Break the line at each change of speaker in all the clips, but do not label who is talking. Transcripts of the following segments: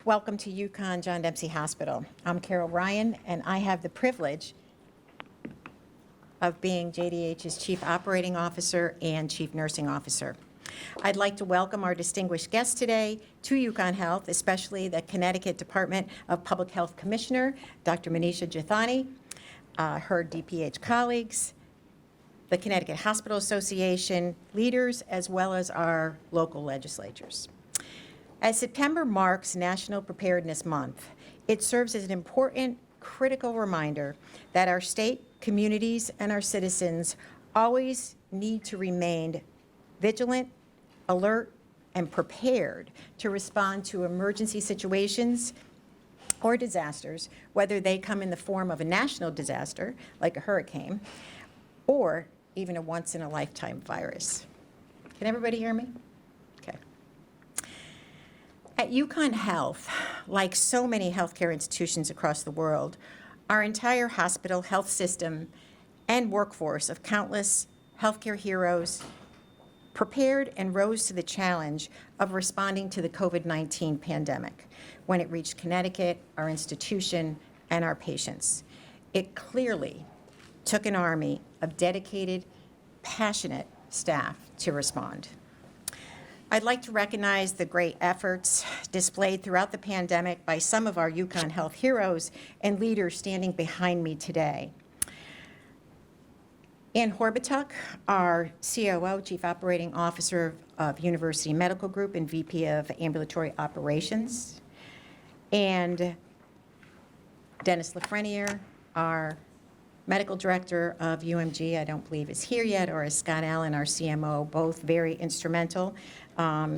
Welcome to UConn John Dempsey Hospital. I'm Carol Ryan, and I have the privilege of being JDH's Chief Operating Officer and Chief Nursing Officer. I'd like to welcome our distinguished guests today to UConn Health, especially the Connecticut Department of Public Health Commissioner, Dr. Manisha Jathani, her DPH colleagues, the Connecticut Hospital Association leaders, as well as our local legislatures. As September marks National Preparedness Month, it serves as an important, critical reminder that our state, communities, and our citizens always need to remain vigilant, alert, and prepared to respond to emergency situations or disasters, whether they come in the form of a national disaster, like a hurricane, or even a once-in-a-lifetime virus. Can everybody hear me? Okay. At UConn Health, like so many healthcare institutions across the world, our entire hospital, health system, and workforce of countless healthcare heroes prepared and rose to the challenge of responding to the COVID-19 pandemic when it reached Connecticut, our institution, and our patients. It clearly took an army of dedicated, passionate staff to respond. I'd like to recognize the great efforts displayed throughout the pandemic by some of our UConn Health heroes and leaders standing behind me today. Ann Horbituk, our COO, Chief Operating Officer of University Medical Group and VP of Ambulatory Operations, and Dennis Lafreniere, our Medical Director of UMG, I don't believe is here yet, or is Scott Allen, our CMO, both very instrumental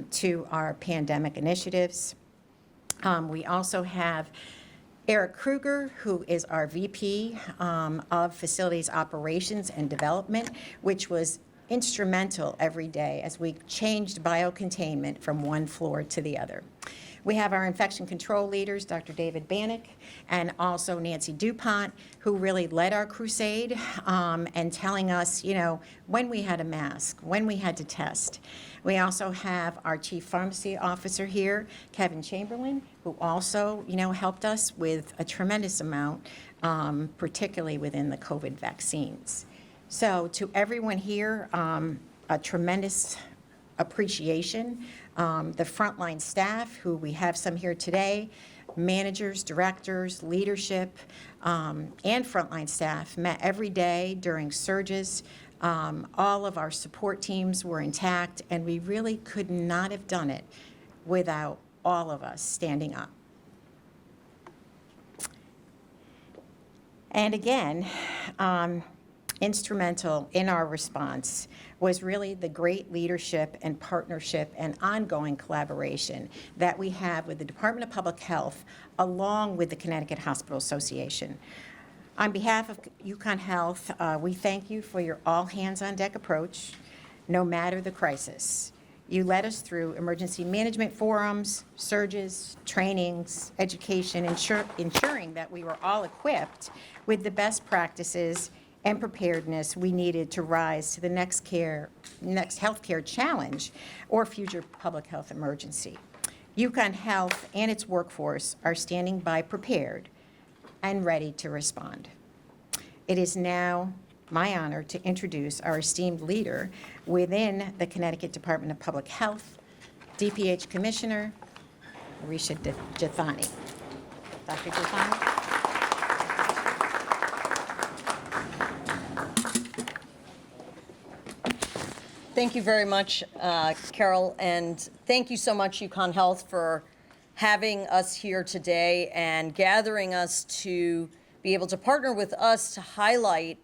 to our pandemic initiatives. We also have Eric Kruger, who is our VP of Facilities Operations and Development, which was instrumental every day as we changed biocontainment from one floor to the other. We have our infection control leaders, Dr. David Bannock, and also Nancy DuPont, who really led our crusade and telling us, when we had a mask, when we had to test. We also have our Chief Pharmacy Officer here, Kevin Chamberlain, who also, helped us with a tremendous amount, particularly within the COVID vaccines. So to everyone here, a tremendous appreciation. The frontline staff, who we have some here today, managers, directors, leadership, and frontline staff met every day during surges. All of our support teams were intact, and we really could not have done it without all of us standing up. And again, instrumental in our response was really the great leadership and partnership and ongoing collaboration that we have with the Department of Public Health along with the Connecticut Hospital Association. On behalf of UConn Health, we thank you for your all-hands-on-deck approach, no matter the crisis. You led us through emergency management forums, surges, trainings, education, ensuring that we were all equipped with the best practices and preparedness we needed to rise to the next healthcare challenge or future public health emergency. UConn Health and its workforce are standing by prepared and ready to respond. It is now my honor to introduce our esteemed leader within the Connecticut Department of Public Health, DPH Commissioner, Manisha Jathani. Dr. Jathani.
Thank you very much, Carol, and thank you so much, UConn Health, for having us here today and gathering us to be able to partner with us to highlight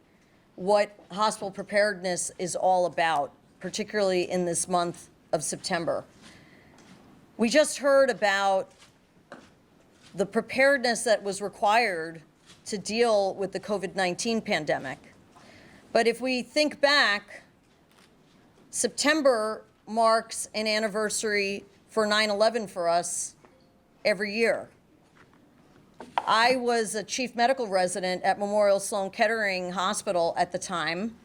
what hospital preparedness is all about, particularly in this month of September. We just heard about the preparedness that was required to deal with the COVID-19 pandemic. But if we think back, September marks an anniversary for 9/11 for us every year. I was a chief medical resident at Memorial Sloan Kettering Hospital at the time.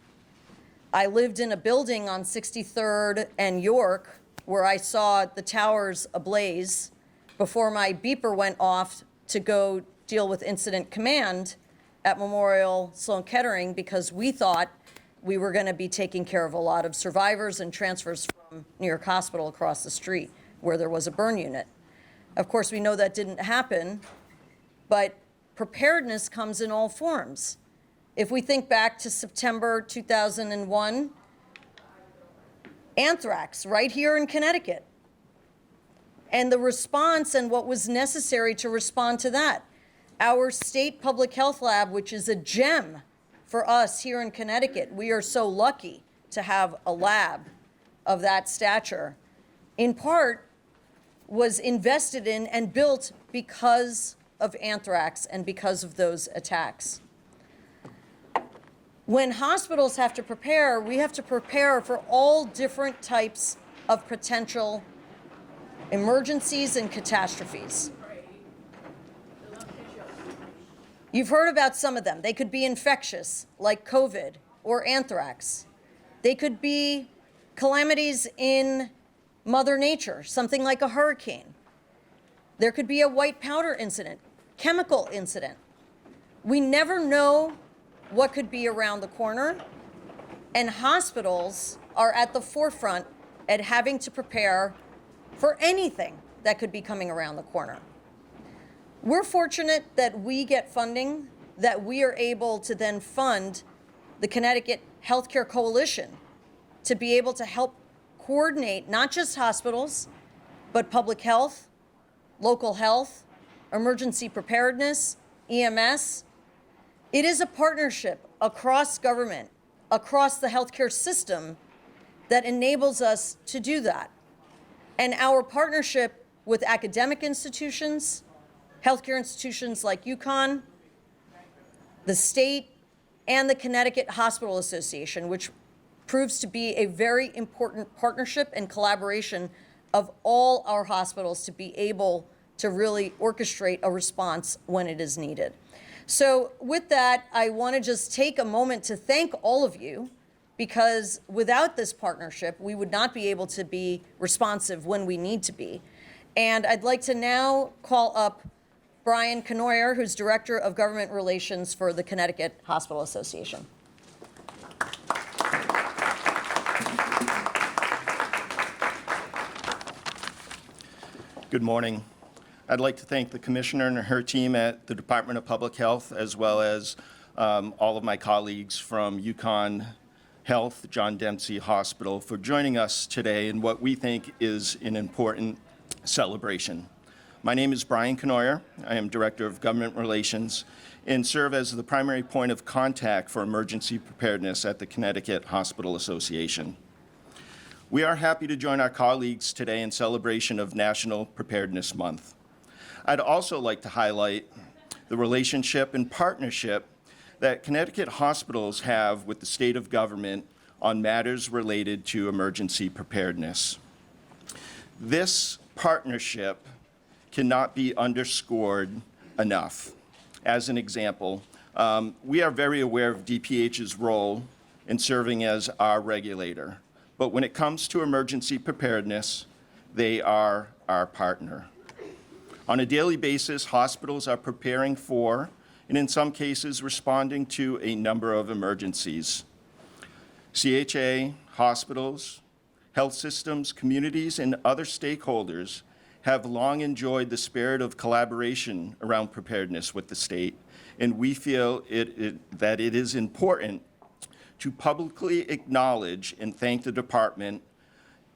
I lived in a building on 63rd and York where I saw the towers ablaze before my beeper went off to go deal with incident command at Memorial Sloan Kettering, because we thought we were going to be taking care of a lot of survivors and transfers from New York Hospital across the street where there was a burn unit. Of course, we know that didn't happen, but preparedness comes in all forms. If we think back to September 2001, anthrax right here in Connecticut, and the response and what was necessary to respond to that. Our state public health lab, which is a gem for us here in Connecticut, we are so lucky to have a lab of that stature, in part was invested in and built because of anthrax and because of those attacks. When hospitals have to prepare, we have to prepare for all different types of potential emergencies and catastrophes. You've heard about some of them. They could be infectious, like COVID or anthrax. They could be calamities in Mother Nature, something like a hurricane. There could be a white powder incident, chemical incident. We never know what could be around the corner, and hospitals are at the forefront at having to prepare for anything that could be coming around the corner. We're fortunate that we get funding, that we are able to then fund the Connecticut Healthcare Coalition to be able to help coordinate not just hospitals, but public health, local health, emergency preparedness, EMS. It is a partnership across government, across the healthcare system, that enables us to do that. And our partnership with academic institutions, healthcare institutions like UConn, the state, and the Connecticut Hospital Association, which proves to be a very important partnership and collaboration of all our hospitals to be able to really orchestrate a response when it is needed. So with that, I want to just take a moment to thank all of you, because without this partnership, we would not be able to be responsive when we need to be. And I'd like to now call up Brian Cournoyer, who's Director of Government Relations for the Connecticut Hospital Association.
Good morning. I'd like to thank the Commissioner and her team at the Department of Public Health, as well as all of my colleagues from UConn Health, John Dempsey Hospital, for joining us today in what we think is an important celebration. My name is Brian Cournoyer. I am Director of Government Relations and serve as the primary point of contact for emergency preparedness at the Connecticut Hospital Association. We are happy to join our colleagues today in celebration of National Preparedness Month. I'd also like to highlight the relationship and partnership that Connecticut hospitals have with the state of government on matters related to emergency preparedness. This partnership cannot be underscored enough. As an example, we are very aware of DPH's role in serving as our regulator, but when it comes to emergency preparedness, they are our partner. On a daily basis, hospitals are preparing for, and in some cases, responding to a number of emergencies. CHA, hospitals, health systems, communities, and other stakeholders have long enjoyed the spirit of collaboration around preparedness with the state, and we feel that it is important to publicly acknowledge and thank the department,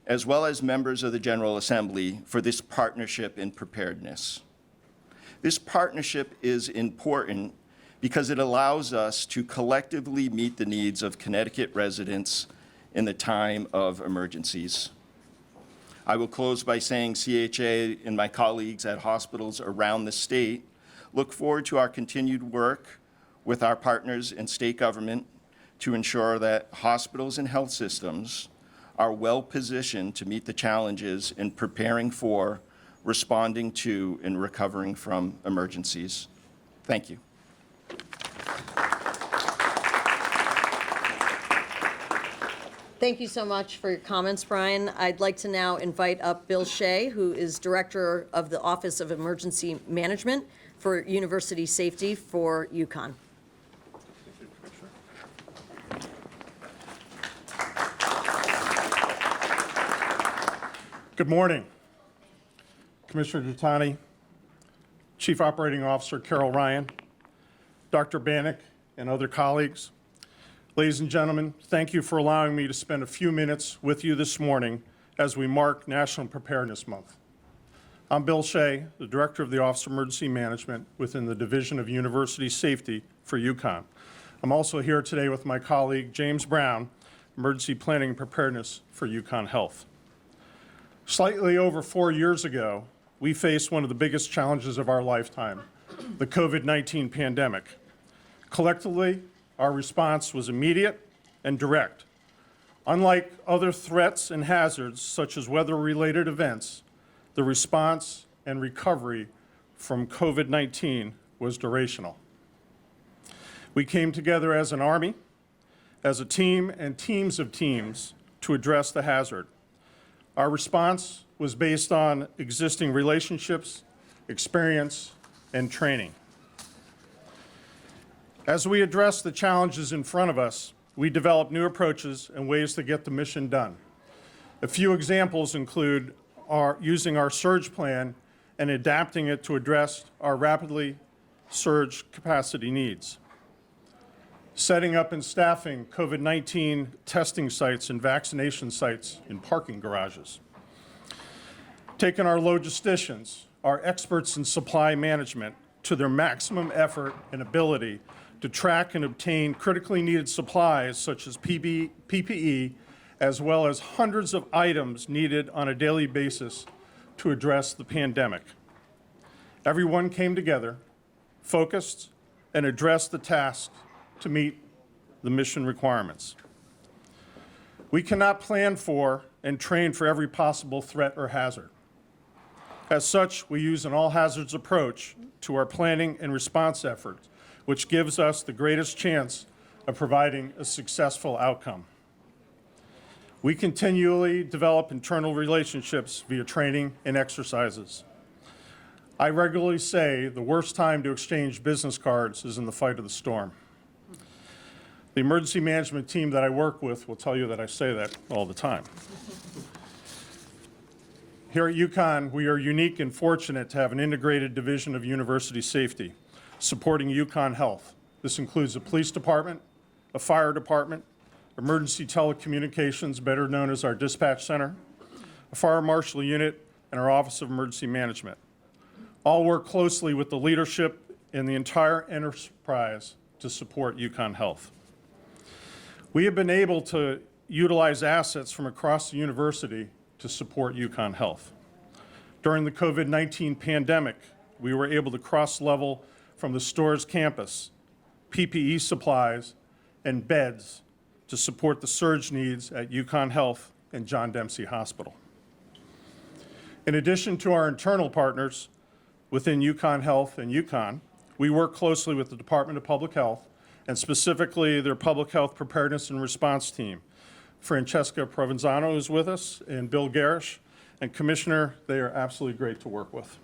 as well as members of the General Assembly, for this partnership in preparedness. This partnership is important because it allows us to collectively meet the needs of Connecticut residents in the time of emergencies. I will close by saying CHA and my colleagues at hospitals around the state look forward to our continued work with our partners in state government to ensure that hospitals and health systems are well positioned to meet the challenges in preparing for, responding to, and recovering from emergencies. Thank you.
Thank you so much for your comments, Brian. I'd like to now invite up Bill Shea, who is Director of the Office of Emergency Management for University Safety for UConn.
Good morning. Commissioner Gittani, Chief Operating Officer Carol Ryan, Dr. Bannock, and other colleagues. Ladies and gentlemen, thank you for allowing me to spend a few minutes with you this morning as we mark National Preparedness Month. I'm Bill Shea, the Director of the Office of Emergency Management within the Division of University Safety for UConn. I'm also here today with my colleague James Brown, Emergency Planning and Preparedness for UConn Health. Slightly over 4 years ago, we faced one of the biggest challenges of our lifetime, the COVID-19 pandemic. Collectively, our response was immediate and direct. Unlike other threats and hazards, such as weather-related events, the response and recovery from COVID-19 was durational. We came together as an army, as a team and teams of teams to address the hazard. Our response was based on existing relationships, experience, and training. As we address the challenges in front of us, we develop new approaches and ways to get the mission done. A few examples include using our surge plan and adapting it to address our rapidly surge capacity needs. Setting up and staffing COVID-19 testing sites and vaccination sites in parking garages. Taking our logisticians, our experts in supply management, to their maximum effort and ability to track and obtain critically needed supplies such as PPE, as well as hundreds of items needed on a daily basis to address the pandemic. Everyone came together, focused, and addressed the task to meet the mission requirements. We cannot plan for and train for every possible threat or hazard. As such, we use an all-hazards approach to our planning and response efforts, which gives us the greatest chance of providing a successful outcome. We continually develop internal relationships via training and exercises. I regularly say the worst time to exchange business cards is in the fight of the storm. The emergency management team that I work with will tell you that I say that all the time. Here at UConn, we are unique and fortunate to have an integrated division of university safety, supporting UConn Health. This includes a police department, a fire department, emergency telecommunications, better known as our dispatch center, a fire marshal unit, and our Office of Emergency Management. All work closely with the leadership and the entire enterprise to support UConn Health. We have been able to utilize assets from across the university to support UConn Health. During the COVID-19 pandemic, we were able to cross-level from the Storrs campus, PPE supplies, and beds to support the surge needs at UConn Health and John Dempsey Hospital. In addition to our internal partners within UConn Health and UConn, we work closely with the Department of Public Health and specifically their Public Health Preparedness and Response Team. Francesca Provenzano is with us and Bill Garish, and Commissioner, they are absolutely great to work with.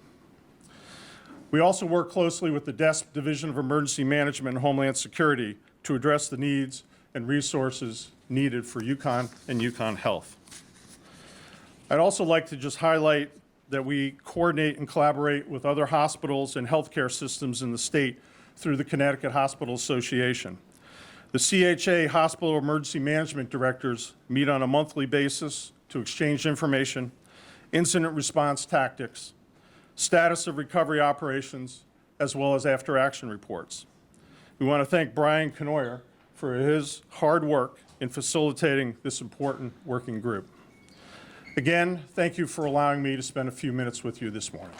We also work closely with the DESP Division of Emergency Management and Homeland Security to address the needs and resources needed for UConn and UConn Health. I'd also like to just highlight that we coordinate and collaborate with other hospitals and healthcare systems in the state through the Connecticut Hospital Association. The CHA Hospital Emergency Management Directors meet on a monthly basis to exchange information, incident response tactics, status of recovery operations, as well as after-action reports. We want to thank Brian Cournoyer for his hard work in facilitating this important working group. Again, thank you for allowing me to spend a few minutes with you this morning.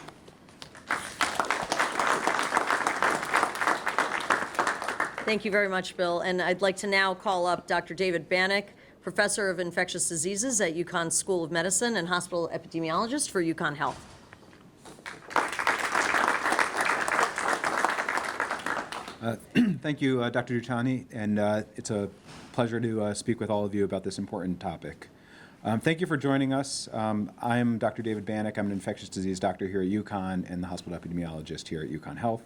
Thank you very much, Bill. And I'd like to now call up Dr. David Bannock, Professor of Infectious Diseases at UConn School of Medicine and Hospital Epidemiologist for UConn Health.
Thank you, Dr. Gittani, and it's a pleasure to speak with all of you about this important topic. Thank you for joining us. I'm Dr. David Bannock. I'm an infectious disease doctor here at UConn and the hospital epidemiologist here at UConn Health.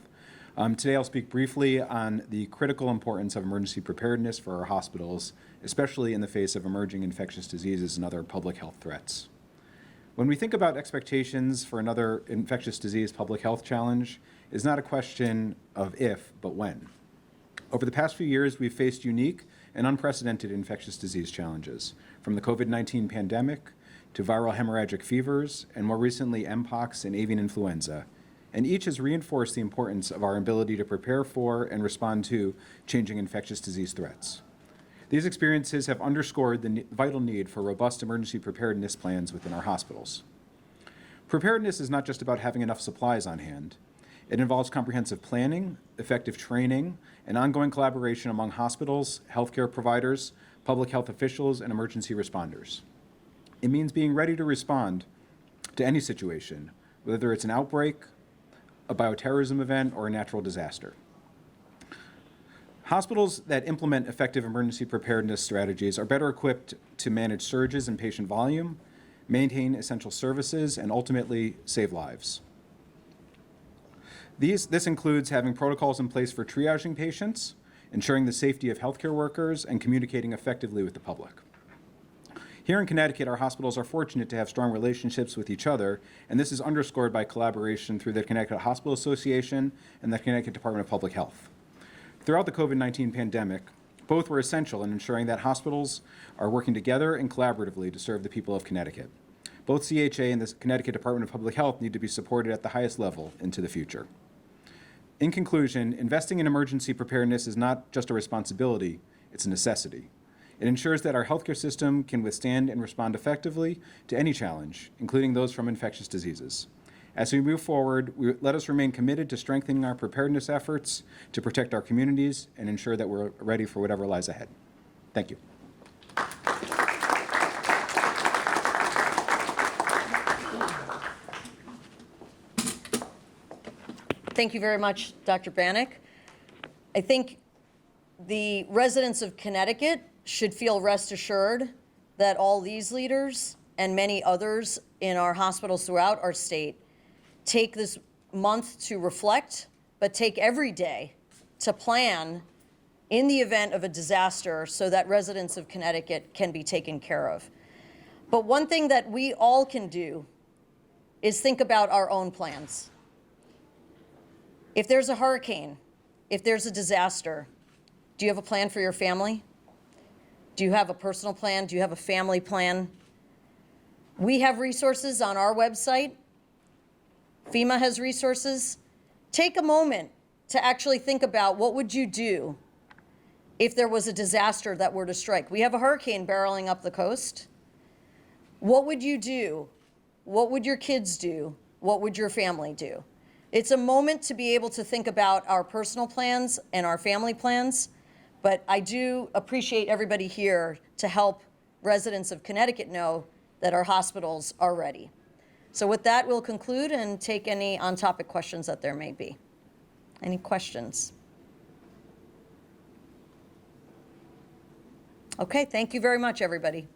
Today I'll speak briefly on the critical importance of emergency preparedness for our hospitals, especially in the face of emerging infectious diseases and other public health threats. When we think about expectations for another infectious disease public health challenge, it's not a question of if, but when. Over the past few years, we've faced unique and unprecedented infectious disease challenges, from the COVID-19 pandemic to viral hemorrhagic fevers, and more recently, Mpox and avian influenza. And each has reinforced the importance of our ability to prepare for and respond to changing infectious disease threats. These experiences have underscored the vital need for robust emergency preparedness plans within our hospitals. Preparedness is not just about having enough supplies on hand. It involves comprehensive planning, effective training, and ongoing collaboration among hospitals, healthcare providers, public health officials, and emergency responders. It means being ready to respond to any situation, whether it's an outbreak, a bioterrorism event, or a natural disaster. Hospitals that implement effective emergency preparedness strategies are better equipped to manage surges in patient volume, maintain essential services, and ultimately save lives. This includes having protocols in place for triaging patients, ensuring the safety of healthcare workers, and communicating effectively with the public. Here in Connecticut, our hospitals are fortunate to have strong relationships with each other, and this is underscored by collaboration through the Connecticut Hospital Association and the Connecticut Department of Public Health. Throughout the COVID-19 pandemic, both were essential in ensuring that hospitals are working together and collaboratively to serve the people of Connecticut. Both CHA and the Connecticut Department of Public Health need to be supported at the highest level into the future. In conclusion, investing in emergency preparedness is not just a responsibility, it's a necessity. It ensures that our healthcare system can withstand and respond effectively to any challenge, including those from infectious diseases. As we move forward, let us remain committed to strengthening our preparedness efforts to protect our communities and ensure that we're ready for whatever lies ahead. Thank you.
Thank you very much, Dr. Bannock. I think the residents of Connecticut should feel rest assured that all these leaders and many others in our hospitals throughout our state take this month to reflect, but take every day to plan in the event of a disaster so that residents of Connecticut can be taken care of. But one thing that we all can do is think about our own plans. If there's a hurricane, if there's a disaster, do you have a plan for your family? Do you have a personal plan? Do you have a family plan? We have resources on our website. FEMA has resources. Take a moment to actually think about what would you do if there was a disaster that were to strike. We have a hurricane barreling up the coast. What would you do? What would your kids do? What would your family do? It's a moment to be able to think about our personal plans and our family plans, but I do appreciate everybody here to help residents of Connecticut know that our hospitals are ready. So with that, we'll conclude and take any on-topic questions that there may be. Any questions? Okay, thank you very much, everybody.